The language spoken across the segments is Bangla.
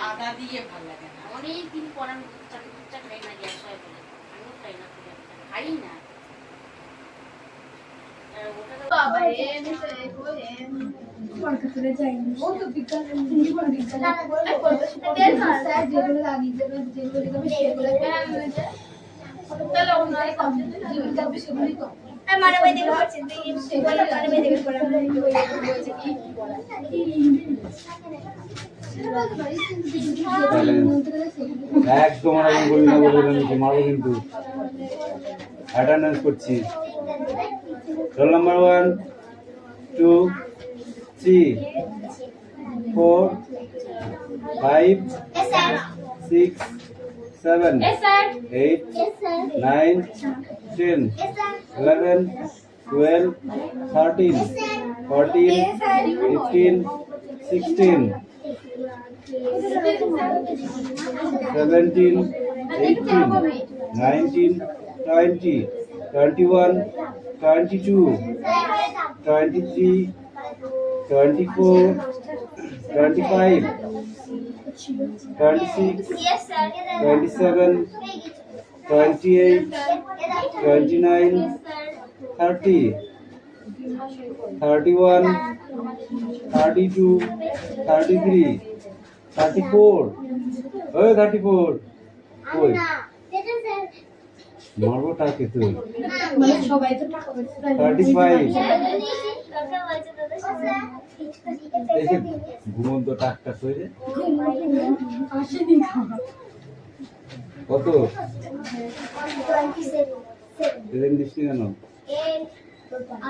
আদা দিয়ে ভালো লাগে না। অনেকদিন পর আমি দুধ চা খাই না, গ্যাস হয় বলে। আমিও খাই না, খাই না। বাবা কলকাতায় যাইনি ও তো বিজ্ঞান জীবন বিজ্ঞান স্যার যেগুলো লাগিয়ে যেগুলো লিখবে সেগুলো তাহলে ওনারাই কম জীবন কাপে সেগুলোই কম মানে ওই দিকে করছে সেগুলো মানে ওই দিকে করে আমরা বলছে কি একদম আমি বলি না বলে আমি মারবো কিন্তু অ্যাটেন্ডেন্স করছি রোল নাম্বার 1 2 3 4 5 6 7 8 9 10 11 12 13 14 15 16 17 18 19 20 21 22 23 24 25 26 27 28 29 30 31 32 33 34 ওই 34 ওই মারবো টাকে তুই মানে সবাই তো টাকা পয়সা 35 এই যে ঘুমন্ত টাকটা তৈরি আসেনি খাওয়া কত এদিন দৃষ্টি কেন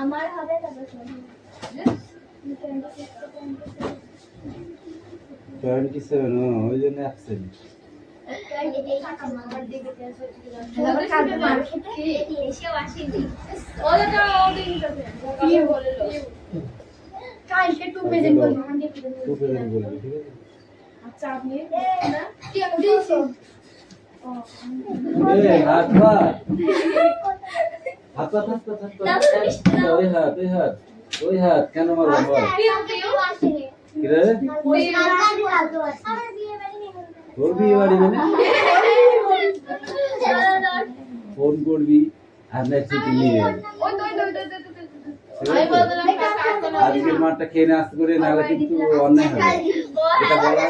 আমার হবে তারপর 27 ওই জন্য অ্যাবসেন্ট কালকে 2 প্রেজেন্ট বলবো টু প্রেজেন্ট বলবি ঠিক আছে আচ্ছা আপনি কি আমি দিয়েছি এই হাত পা হাত পা ওই হাত কেন মারবো বল কি রে তোর বিয়ে বাড়ি মানে ফোন করবি আর না ছুটি নিয়ে যাবি আজকের মাঠটা খেয়ে না আসতে করে নাহলে কিন্তু অন্যায় হবে এটা বলা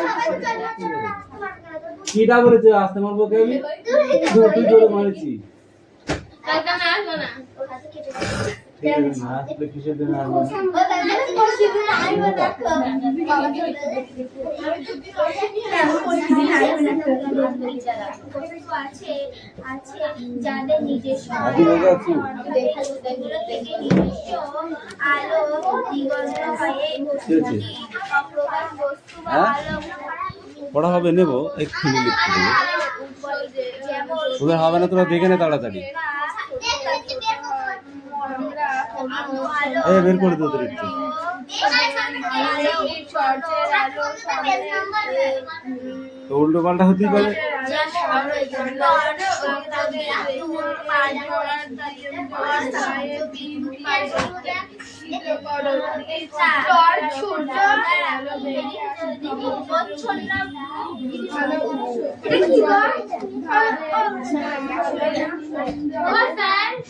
কিটা বলেছে আসতে মারবো কে আমি তুই জোরে মারেছি ঠিক আছে না আসলে কিসের জন্য আসবো যাদের নিজস্ব আলো দিগন্ত হয়ে অপ্রকাশ বস্তু বা আলো পড়া হবে নেবো এক্ষুনি লিখতে দেবো ওদের হবে না তোরা দেখে নে তাড়াতাড়ি এই বের করে দে তোর একটু তো উল্টো পাল্টা হতেই পারে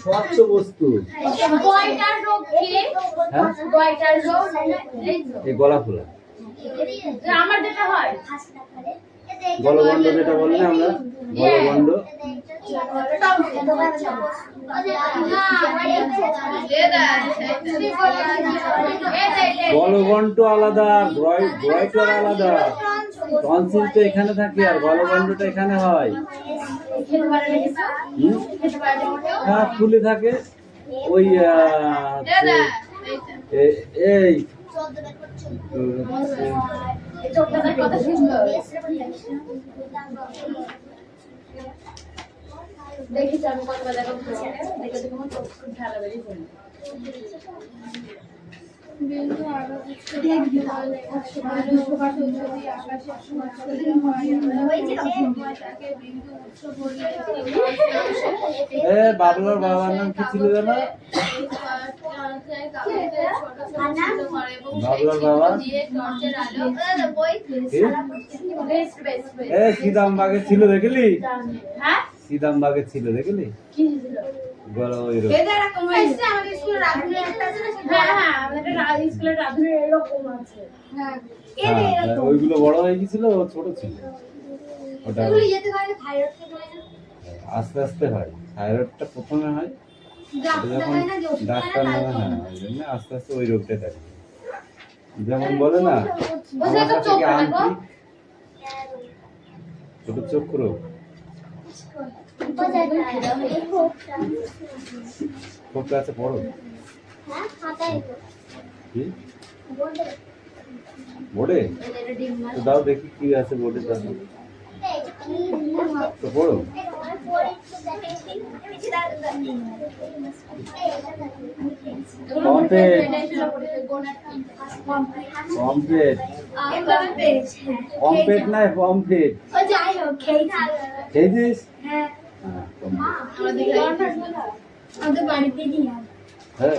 স্বচ্ছ বস্তু এই গলা ফোলা আমার যেটা হয় গলগণ্ড যেটা বলি না আমরা গলগণ্ড গলগণ্ড আলাদা গ্রয়টার আলাদা টনসিলটা এখানে থাকে আর গলগণ্ডটা এখানে হয় হ্যাঁ ফুলে থাকে ওই এই দেখিস আমি কতবার দেখা দেখে তোমার খুব ঢালা বেরিয়ে পড়ে বিন্দু বাবলার বাবার নাম কি ছিল জানো বাবলার বাবা এ সিদাম বাগে ছিল দেখলি? সিদাম বাগে ছিল দেখলি? বড় ওই রকম। হ্যাঁ, ওইগুলো বড় হয়ে গেছিল, ও ছোট ছিল। ওটা আস্তে আস্তে হয়, থাইরয়েডটা প্রথমে হয়, যখন ডাক্তার নেওয়া হয় ওই জন্য আস্তে আস্তে ওই রোগটা থাকে। যেমন বলে না আমার কাছে কি আন্টি ছোট চক্ষু রোগ, কোন ক্লাসে পড়ো? কি বোর্ডে? তো দাও দেখি কি আছে বোর্ডে, দাও তো পড়ো। পম্পেট পম্পেট পম্পেট না পম্পেট খেয়েছিস? হ্যাঁ আমাদের বাড়িতে কি হ্যাঁ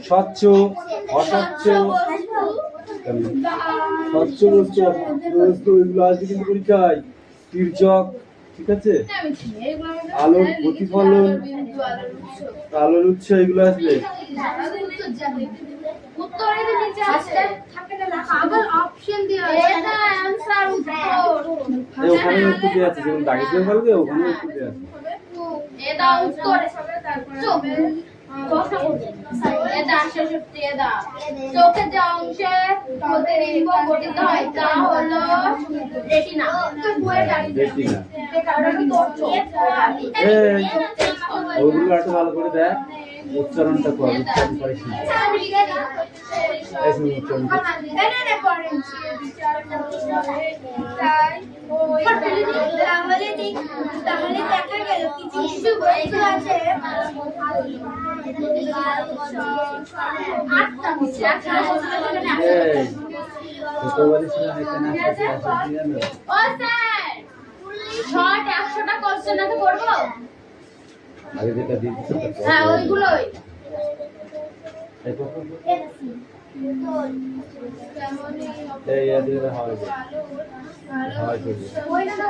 স্বচ্ছ অস্বচ্ছ স্বচ্ছ বস্তু ওইগুলো আসবে কিন্তু পরীক্ষায়। তির্যক, ঠিক আছে, আলোর প্রতিফলন, আলোর উৎস, এগুলো আসবে। ওখানে একটু দিয়ে আছে, যেমন দাগে দিয়ে বলবে ওখানে একটু দিয়ে আছে। চোখের যে অংশে প্রতিবিম্ব গঠিত হয় তা হলো রেটিনা। ওগুলো একটু ভালো করে দেখ, উচ্চারণটা কর, উচ্চারণ করে কি উচ্চারণ তাহলে দেখা গেল কিছু কিছু বস্তু আছে শর্ট 100টা কোশ্চেন আছে করবো। আগে যেটা দিচ্ছি হ্যাঁ ওইগুলোই এই আদিরা হয় হয় তো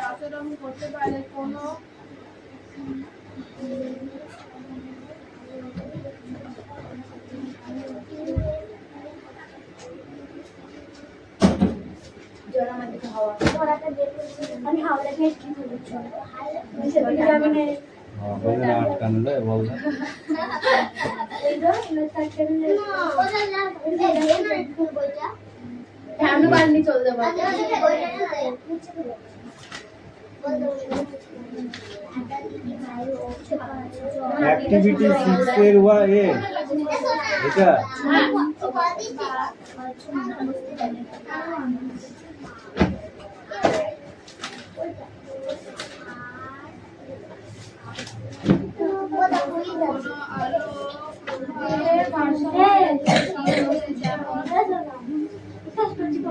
আচরণ করতে পারে কোনো আটকানো যায় বল না। চলতে পারে অ্যাক্টিভিটি 6 এর ওয়া এ এটা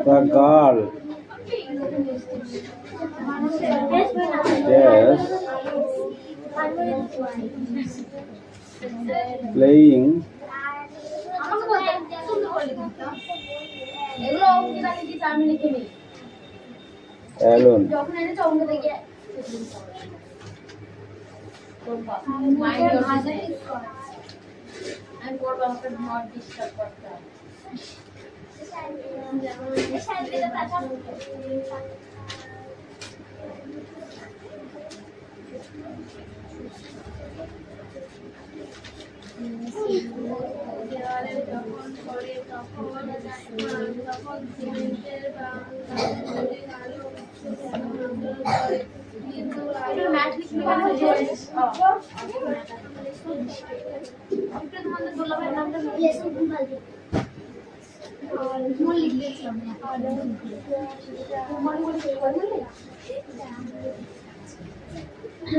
the girl yes playing alone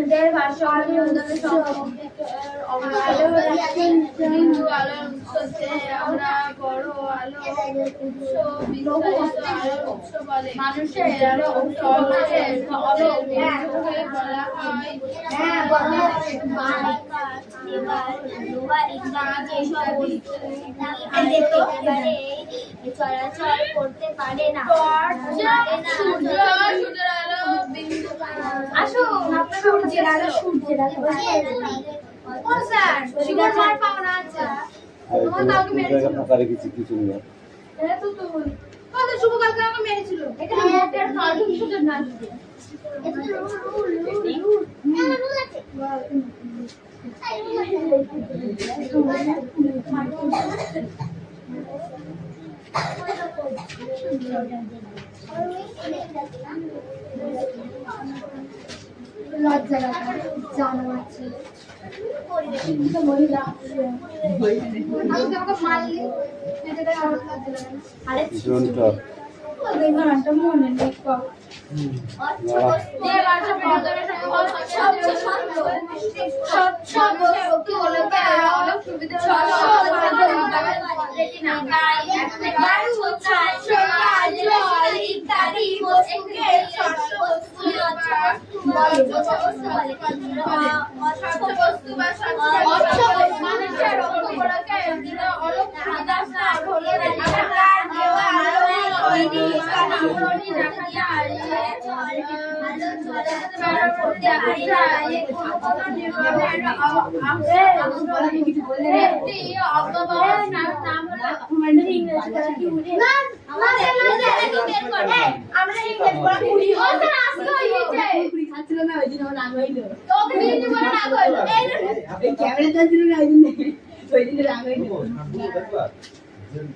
দেড় ভাষা অনুদানের হিন্দু আলো উৎসবে আমরা বড় আলো উৎস বিস্তারিত আলোর উৎস বলে মানুষের আলো সমাজের আলো হয়ে বলা হয় চলাচল করতে পারে না সূর্যের আলো বিন্দু আসুন আপনার সূর্যের আলো সূর্যের আলো কোন স্যার শিবর মার পাওনা আছে তোমার কাউকে মেরেছিল এটা তো তুই কত শুভ কালকে আমাকে মেরেছিল এখানে মোটের কার্টুন শুধু না লজ্জা লাগা জানা আছে মহিলা আমাকে মারলি এটা আমার লজ্জা লাগে আরে গানটা মনে নেই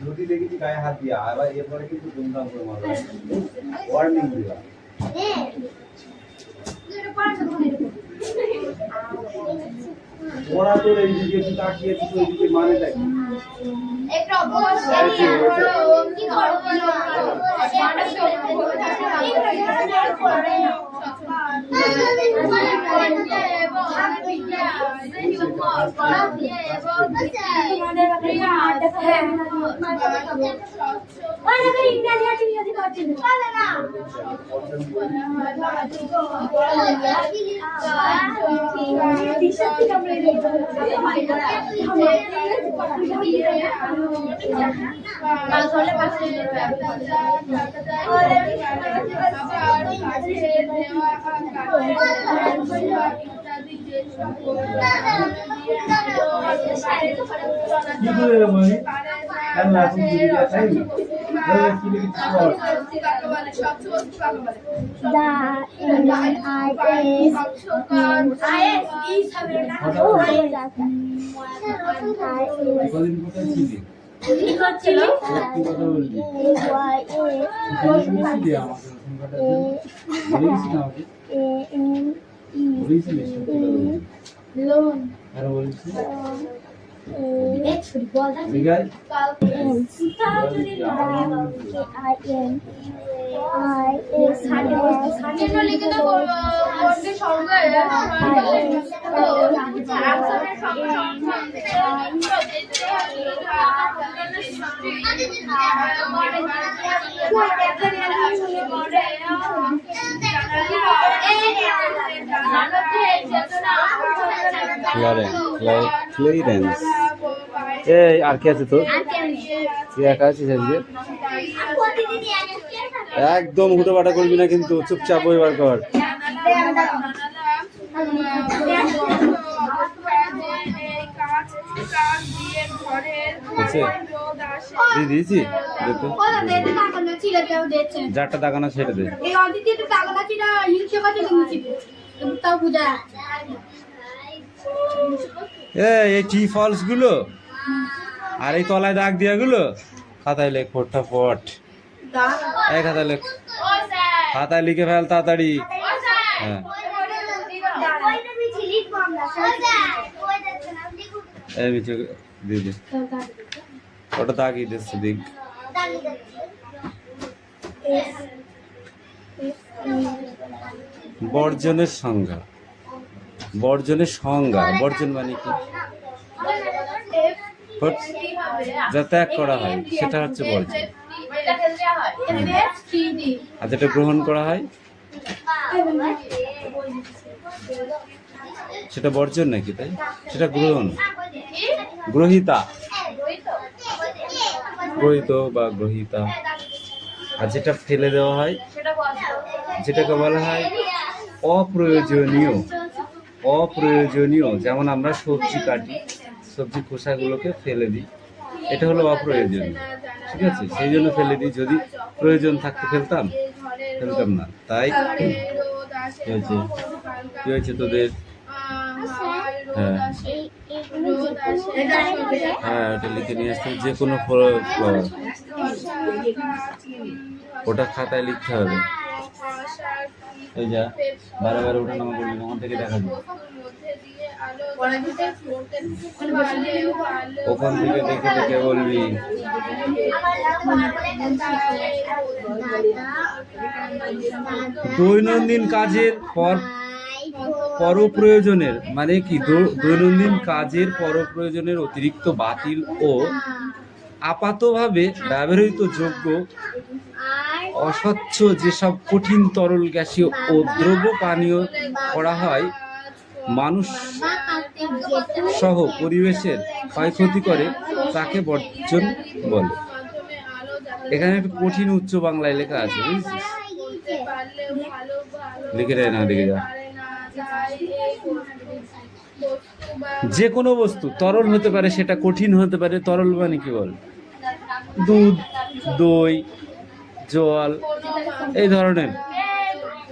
যদি দেখি গায়ে হাত দিয়া আবার এরপরে কিন্তু ধুমধাম করে মারবে ওয়ার্নিং দিবা ওরা তো এই দিকে একটু তাকিয়ে তো এই দিকে মানে দেখি একটা অপবাস কি ক্লিয়ারেন্স এই আর কি আছে তোর তুই একা আছিস আজকে একদম হুটোপাটা করবি না কিন্তু চুপচাপ বইবার কর দিয়েছি যারটা দাগানা ছেড়ে দে এই টি ফলস গুলো আর এই তলায় দাগ দিয়া গুলো খাতায় লেখ ফটাফট এই খাতায় লেখ খাতায় লিখে ফেল তাড়াতাড়ি হ্যাঁ এই মিছে দিদি ওটা দাগই দিচ্ছে দিক বর্জনের সংজ্ঞা। বর্জনের সংজ্ঞা, বর্জন মানে কি? যা ত্যাগ করা হয় সেটা হচ্ছে বর্জন। আর যেটা গ্রহণ করা হয় সেটা বর্জন নাকি? তাই সেটা গ্রহণ, গ্রহিতা, গ্রহিত বা গ্রহিতা। আর যেটা ফেলে দেওয়া হয় যেটাকে বলা হয় অপ্রয়োজনীয়। অপ্রয়োজনীয়, যেমন আমরা সবজি কাটি, সবজি খোসাগুলোকে ফেলে দিই, এটা হলো অপ্রয়োজনীয়। ঠিক আছে, সেই জন্য ফেলে দিই। যদি প্রয়োজন থাকতে ফেলতাম না। তাই কি হয়েছে তোদের? হ্যাঁ হ্যাঁ, ওটা লিখে নিয়ে আসতে, যে কোনো ওটা খাতায় লিখতে হবে। ওই যা বারে ওটা নামা করবি, ওখান থেকে দেখা যাবে, ওখান থেকে দেখে দেখে বলবি। দৈনন্দিন কাজের পরপ্রয়োজনের মানে কি? দৈনন্দিন কাজের পরপ্রয়োজনের অতিরিক্ত বাতিল ও আপাতভাবে ব্যবহৃত যোগ্য অস্বচ্ছ যেসব কঠিন তরল গ্যাসীয় ও দ্রব্য পানীয় করা হয়, মানুষ সহ পরিবেশের ক্ষয়ক্ষতি করে, তাকে বর্জন বলে। এখানে একটু কঠিন উচ্চ বাংলায় লেখা আছে, বুঝছিস? লিখে দেয় না, দেখে যা। যে কোনো বস্তু তরল হতে পারে, সেটা কঠিন হতে পারে। তরল মানে কি বল? দুধ, দই, জল, এই ধরনের।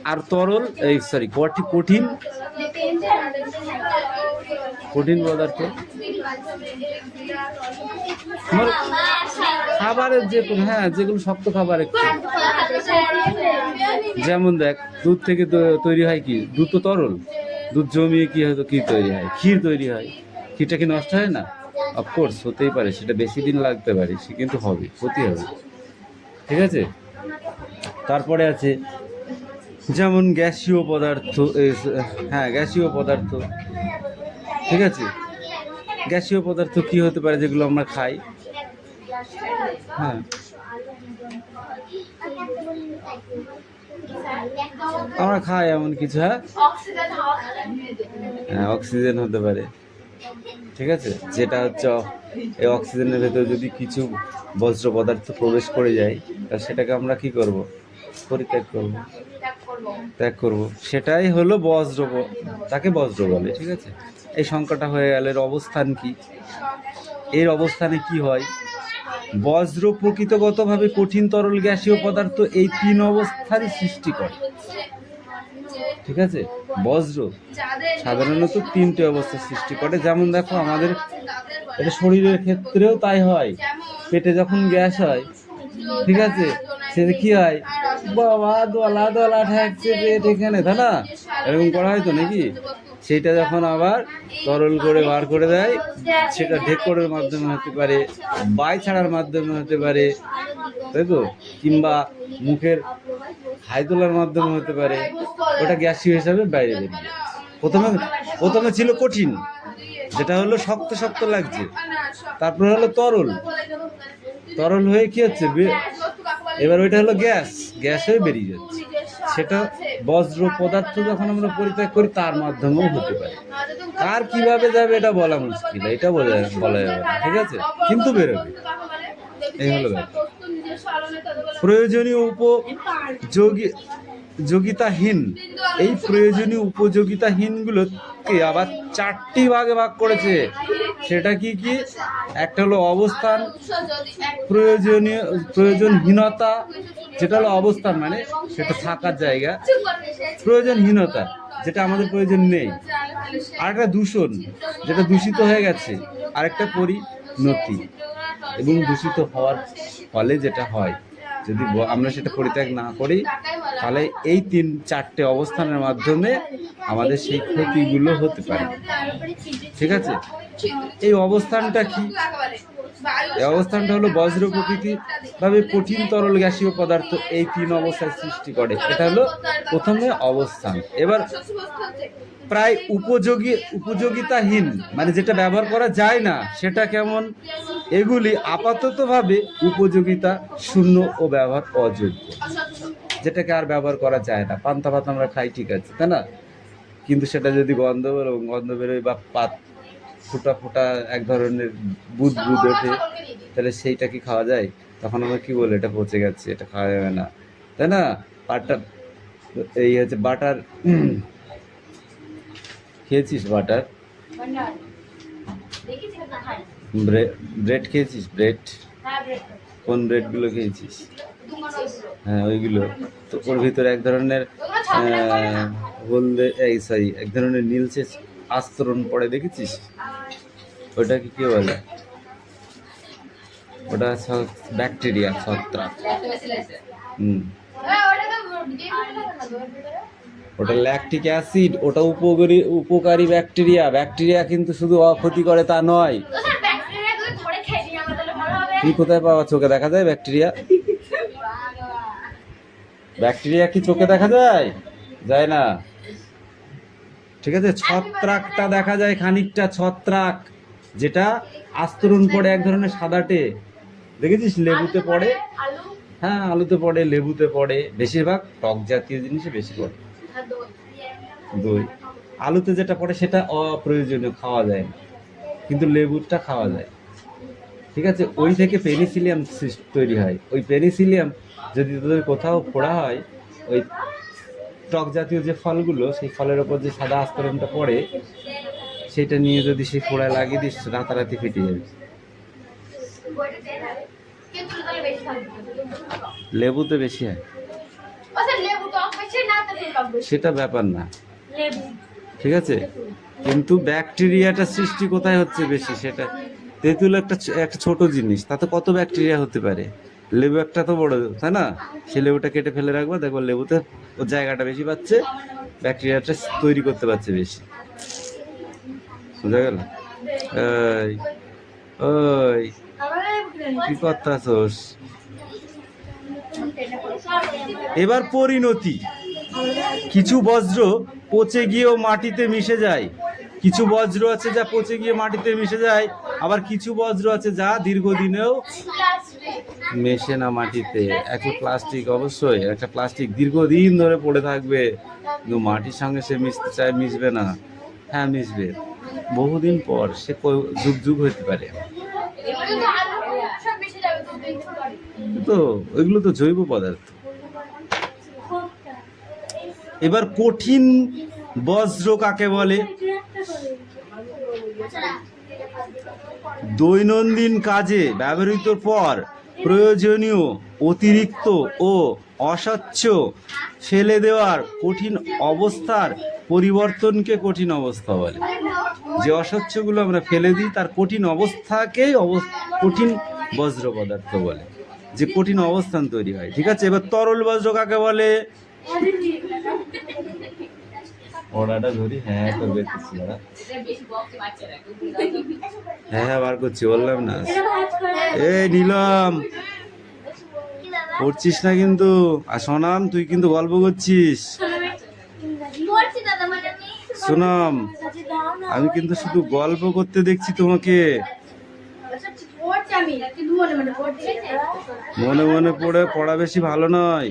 আর তরল কঠিন পদার্থ খাবারের যে কোনো, হ্যাঁ, যেগুলো শক্ত খাবার একটু, যেমন দেখ দুধ থেকে তৈরি হয় কি? দুধ তো তরল। দুধ জমিয়ে কি হয়তো কি তৈরি হয়? ক্ষীর তৈরি হয়। ক্ষীরটা কি নষ্ট হয় না? অফকোর্স হতেই পারে, সেটা বেশি দিন লাগতে পারে, সে কিন্তু হবে, ক্ষতি হবে। ঠিক আছে, তারপরে আছে যেমন গ্যাসীয় পদার্থ। হ্যাঁ, গ্যাসীয় পদার্থ। ঠিক আছে, গ্যাসীয় পদার্থ কি হতে পারে? যেগুলো আমরা খাই। হ্যাঁ, আমরা খাই এমন কিছু। হ্যাঁ, অক্সিজেন হতে পারে। ঠিক আছে, যেটা হচ্ছে এই অক্সিজেনের ভেতরে যদি কিছু বজ্র পদার্থ প্রবেশ করে যায়, তাহলে সেটাকে আমরা কি করব? পরিত্যাগ করব, ত্যাগ করব। সেটাই হলো বজ্র, তাকে বজ্র বলে। ঠিক আছে, এই সংখ্যাটা হয়ে গেল। এর অবস্থান কি? এর অবস্থানে কি হয়? বজ্র প্রকৃতিগতভাবে কঠিন, তরল, গ্যাসীয় পদার্থ, এই তিন অবস্থারই সৃষ্টি করে। ঠিক আছে, বজ্র সাধারণত তিনটে অবস্থা সৃষ্টি করে। যেমন দেখো, আমাদের এটা শরীরের ক্ষেত্রেও তাই হয়। পেটে যখন গ্যাস হয়, ঠিক আছে, সেটা কি হয়? বাবা দলা দলা ঠেকছে পেট এখানে, তাই না? এরকম করা হয় তো নাকি? সেইটা যখন আবার তরল করে বার করে দেয়, সেটা ঢেকরের মাধ্যমে হতে পারে, বাই ছাড়ার মাধ্যমে হতে পারে, তাই তো, কিংবা মুখের হাই তোলার মাধ্যমে হতে পারে। ওটা গ্যাসীয় হিসাবে বাইরে বেরিয়ে যায়। প্রথমে ছিল কঠিন, যেটা হলো শক্ত শক্ত লাগছে। তারপরে হলো তরল, তরল হয়ে কি হচ্ছে? এবার ওইটা হলো গ্যাস হয়ে বেরিয়ে যাচ্ছে। সেটা বজ্র পদার্থ যখন আমরা পরিত্যাগ করি, তার মাধ্যমেও হতে পারে। আর কিভাবে যাবে এটা বলা মুশকিল, এটা বলা যাবে না। ঠিক আছে, কিন্তু বেরোবে। এই হলো ব্যাপার। প্রয়োজনীয় উপযোগিতাহীন, এই প্রয়োজনীয় উপযোগিতাহীনগুলোকে আবার চারটি ভাগে ভাগ করেছে। সেটা কি কি? একটা হলো অবস্থান, প্রয়োজনহীনতা, যেটা হলো অবস্থান মানে সেটা থাকার জায়গা, প্রয়োজনহীনতা যেটা আমাদের প্রয়োজন নেই। আরেকটা দূষণ, যেটা দূষিত হয়ে গেছে। আরেকটা পরিণতি, এবং দূষিত হওয়ার ফলে যেটা হয়, যদি আমরা সেটা পরিত্যাগ না করি, তাহলে এই চারটে অবস্থানের মাধ্যমে আমাদের সেই ক্ষতিগুলো হতে পারে। ঠিক আছে, এই অবস্থানটা কি? এই অবস্থানটা হলো বজ্র প্রকৃতি ভাবে কঠিন তরল গ্যাসীয় পদার্থ এই 3 অবস্থায় সৃষ্টি করে। এটা হলো প্রথমে অবস্থান। এবার প্রায় উপযোগিতাহীন মানে যেটা ব্যবহার করা যায় না সেটা কেমন? এগুলি আপাততভাবে উপযোগিতা শূন্য ও ব্যবহার অযোগ্য, যেটাকে আর ব্যবহার করা যায় না। পান্তা ভাত আমরা খাই, ঠিক আছে, তাই না? কিন্তু সেটা যদি গন্ধ বেরোয় বা পাত ফোটা ফোটা এক ধরনের বুদ ওঠে, তাহলে সেইটা কি খাওয়া যায়? তখন আমরা কি বলি, এটা পচে গেছে, এটা খাওয়া যাবে না, তাই না? বাটার, এই হচ্ছে বাটার, খেয়েছিস বাটার? ব্রেড খেয়েছিস? ব্রেড কোন ব্রেডগুলো খেয়েছিস? হ্যাঁ ওইগুলো তো, ওর ভিতরে এক ধরনের হলদে এক ধরনের নীলচে আস্তরণ পড়ে, দেখেছিস? ওটাকে কি বলে? ওটা ব্যাকটেরিয়া, ছত্রাক। ওটা ল্যাকটিক অ্যাসিড, ওটা উপকারী ব্যাকটেরিয়া। ব্যাকটেরিয়া কিন্তু শুধু ক্ষতি করে তা নয়। কি কোথায় পাওয়া? চোখে দেখা যায় ব্যাকটেরিয়া? ব্যাকটেরিয়া কি চোখে দেখা যায়? যায় না, ঠিক আছে। ছত্রাকটা দেখা যায় খানিকটা, ছত্রাক যেটা আস্তরণ পড়ে এক ধরনের সাদাটে, দেখেছিস? লেবুতে পড়ে, হ্যাঁ আলুতে পড়ে, লেবুতে পড়ে, বেশিরভাগ টক জাতীয় জিনিসে বেশি পড়ে। দই, আলুতে যেটা পড়ে সেটা অপ্রয়োজনীয়, খাওয়া যায় না, কিন্তু লেবুটা খাওয়া যায়, ঠিক আছে। ওই থেকে পেনিসিলিয়াম তৈরি হয়। ওই পেনিসিলিয়াম যদি তোদের কোথাও ফোড়া হয়, ওই টক জাতীয় যে ফলগুলো, সেই ফলের ওপর যে সাদা আস্তরণটা পড়ে, সেটা নিয়ে যদি সেই ফোড়ায় লাগিয়ে দিস, রাতারাতি ফেটে যাবে। লেবুতে বেশি হয়, সেটা ব্যাপার না, ঠিক আছে। কিন্তু ব্যাকটেরিয়াটা সৃষ্টি কোথায় হচ্ছে বেশি? সেটা তেঁতুল একটা ছোট জিনিস, তাতে কত ব্যাকটেরিয়া হতে পারে। লেবু একটা তো বড়, তাই না? সে লেবুটা কেটে ফেলে রাখবো, দেখবো লেবুতে ওর জায়গাটা বেশি পাচ্ছে, ব্যাকটেরিয়াটা তৈরি করতে পারছে বেশি। বুঝা গেল? ওই কি করতাছস? এবার পরিণতি। কিছু বজ্র পচে গিয়েও মাটিতে মিশে যায়। কিছু বজ্র আছে যা পচে গিয়ে মাটিতে মিশে যায়, আবার কিছু বজ্র আছে যা দীর্ঘদিনেও মেশে না মাটিতে। একটা প্লাস্টিক, অবশ্যই একটা প্লাস্টিক দীর্ঘদিন ধরে পড়ে থাকবে, কিন্তু মাটির সঙ্গে সে মিশতে চায়, মিশবে না। হ্যাঁ মিশবে, বহুদিন পর, সে যুগ যুগ হতে পারে। তো ওইগুলো তো জৈব পদার্থ। এবার কঠিন বজ্র কাকে বলে? দৈনন্দিন কাজে ব্যবহৃত পর প্রয়োজনীয় অতিরিক্ত ও অস্বচ্ছ ফেলে দেওয়ার কঠিন অবস্থার পরিবর্তনকে কঠিন অবস্থা বলে। যে অস্বচ্ছগুলো আমরা ফেলে দিই তার কঠিন অবস্থাকেই কঠিন বজ্র পদার্থ বলে, যে কঠিন অবস্থান তৈরি হয়, ঠিক আছে। এবার তরল বজ্র কাকে বলে? ওড়াটা ধরি, হ্যাঁ তো বের করছি, হ্যাঁ বার করছি, বললাম না। এই নিলাম, পড়ছিস না কিন্তু। আর সোনাম, তুই কিন্তু গল্প করছিস। সোনাম, আমি কিন্তু শুধু গল্প করতে দেখছি তোমাকে। মনে মনে পড়া বেশি ভালো নয়।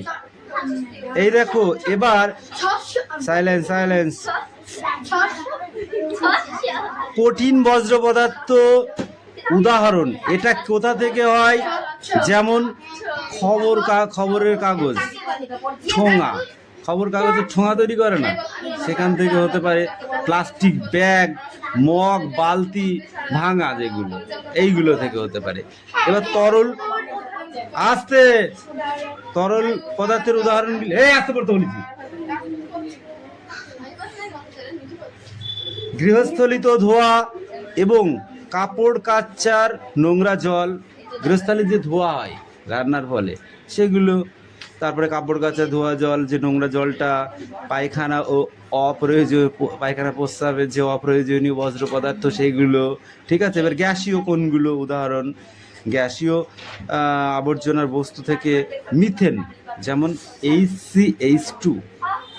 এই দেখো, এবার সাইলেন্স। কঠিন বজ্র পদার্থ উদাহরণ, এটা কোথা থেকে হয়? যেমন খবরের কাগজ, ঠোঙা, খবর কাগজের ঠোঙা তৈরি করে না, সেখান থেকে হতে পারে। প্লাস্টিক ব্যাগ, মগ, বালতি ভাঙা, যেগুলো, এইগুলো থেকে হতে পারে। এবার তরল পদার্থের উদাহরণ, আসতে পড়তে বলেছি। গৃহস্থলিত ধোয়া এবং কাপড় কাচার নোংরা জল, গৃহস্থালির যে ধোয়া হয় রান্নার ফলে, সেগুলো তারপরে কাপড় কাচা, ধোয়া জল, যে নোংরা জলটা, পায়খানা ও পায়খানা প্রস্রাবের যে অপ্রয়োজনীয় বজ্র পদার্থ সেইগুলো, ঠিক আছে। এবার গ্যাসীয় কোনগুলো, উদাহরণ গ্যাসীয় আবর্জনার বস্তু থেকে মিথেন, যেমন HCH2।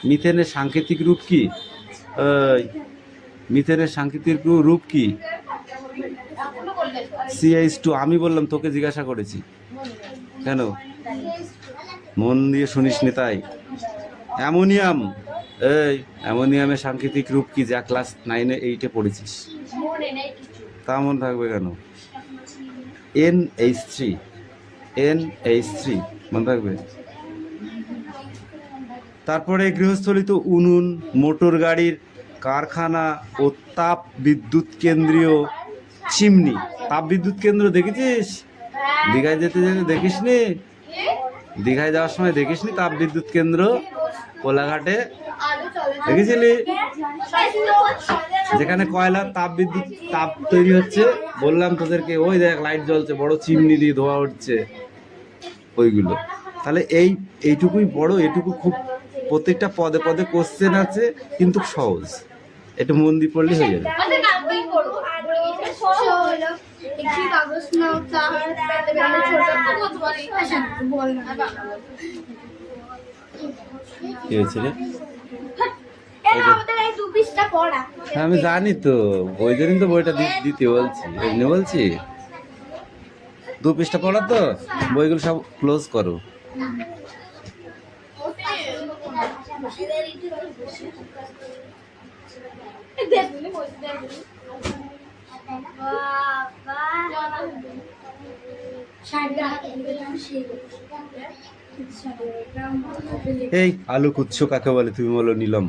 মিথেনের সাংকেতিক রূপ কি? মিথেনের সাংকেতিক রূপ কি? CH2। আমি বললাম, তোকে জিজ্ঞাসা করেছি কেন? মন দিয়ে শুনিসনি তাই। অ্যামোনিয়াম, অ্যামোনিয়ামের সাংকেতিক রূপ কি, যা ক্লাস 9 8 পড়েছিস? তা মনে থাকবে কেন? NH3 মনে থাকবে। তারপরে গৃহস্থলিত উনুন, মোটর গাড়ির কারখানা ও তাপ বিদ্যুৎ কেন্দ্রীয় চিমনি। তাপ বিদ্যুৎ কেন্দ্র দেখেছিস? দীঘায় যেতে দেখিস নি? দীঘায় যাওয়ার সময় দেখিস নি তাপ বিদ্যুৎ কেন্দ্র? কোলাঘাটে দেখেছিলি? যেখানে কয়লার তাপ তৈরি হচ্ছে, বললাম তোদেরকে, ওই দেখ লাইট জ্বলছে, বড় চিমনি দিয়ে ধোয়া উঠছে, ওইগুলো। তাহলে এইটুকুই বড়, এটুকু খুব, প্রত্যেকটা পদে পদে কোশ্চেন আছে, কিন্তু সহজ, একটু মন দিয়ে পড়লে হয়ে যাবে। কি হয়েছে রে? আমি জানি তো, ওই জন্যই তো বইটা দিতে বলছি, এমনি বলছি 2 পৃষ্ঠা পড়া তো, বইগুলো সব ক্লোজ করো। এই আলোক উৎস কাকে বলে তুমি বলো নীলম?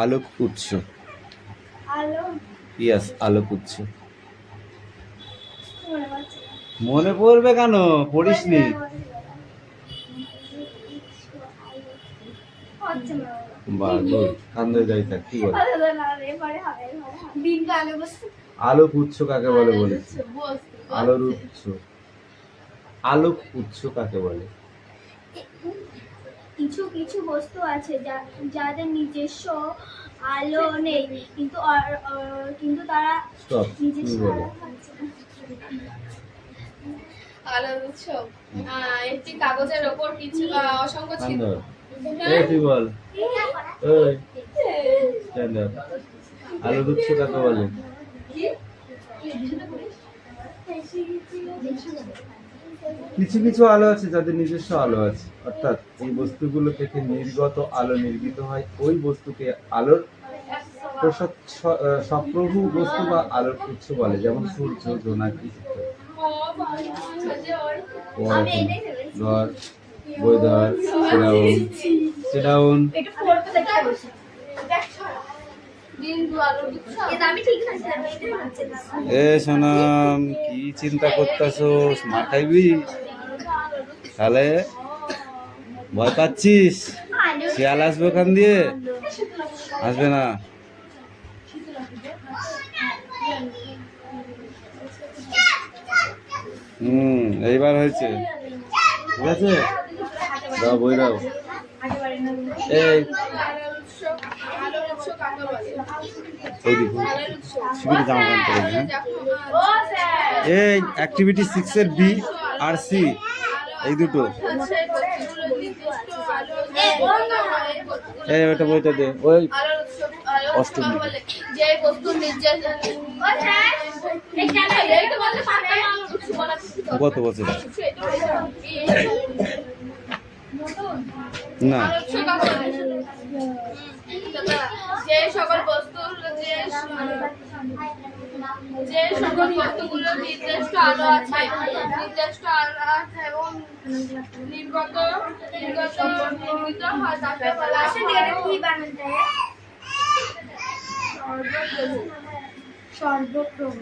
আলোক উৎস, ইয়েস, আলোক উৎস। মনে পড়বে কেন? পড়িসনি? আলোক উৎস কাকে বলে বলেছি? আলোর উৎস, আলোক উৎস কাকে বলে? কিছু কিছু বস্তু আছে যাদের নিজস্ব আলো নেই, কিন্তু তারা নিজস্ব আলো পাচ্ছে। আলোর উৎস একটি কাগজের ওপর কিছু অসংখ্য ছিদ্র। বল, আলোর উৎস কাকে বলে? কিছু কিছু আলো আছে যাদের নিজস্ব আলো আছে, অর্থাৎ এই বস্তুগুলো থেকে নির্গত আলো নির্গত হয়, ওই বস্তুকে আলোর সপ্রভু বস্তু বা আলোর উৎস বলে, যেমন সূর্য, জোনাকি ইত্যাদি। সোনাম, কি চিন্তা করতেছোস? মার খাইবি? তাহলে ভয় পাচ্ছিস? শিয়াল আসবে ওখান দিয়ে? আসবে না। এইবার হয়েছে, ঠিক আছে, দাও বই দাও। এই জামা প্যান্ট পরে, হ্যাঁ। এই অ্যাক্টিভিটি 6 এর B আর C, এই দুটো। এই ওটা বইটা দে, ওই অষ্টমী। কত বছর? না, যে সকল বস্তুগুলো নির্দিষ্ট আলো আছে এবং নির্গত হয় তাকে বলা হয় সর্বপ্রভু।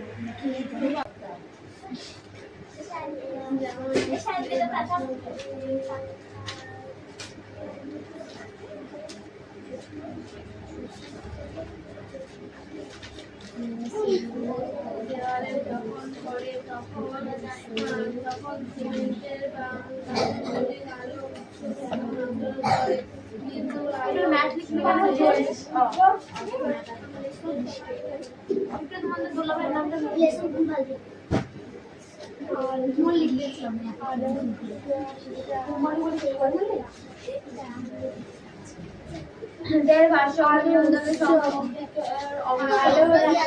দেওয়ালে যখন পড়ে তখন সিমেন্টের আলো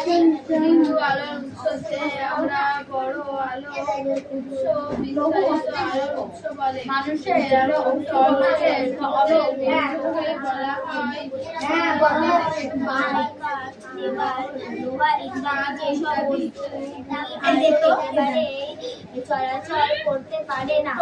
কিন্তু আমরা বড় আলো মানুষের বলা হয় চলাচল করতে পারে না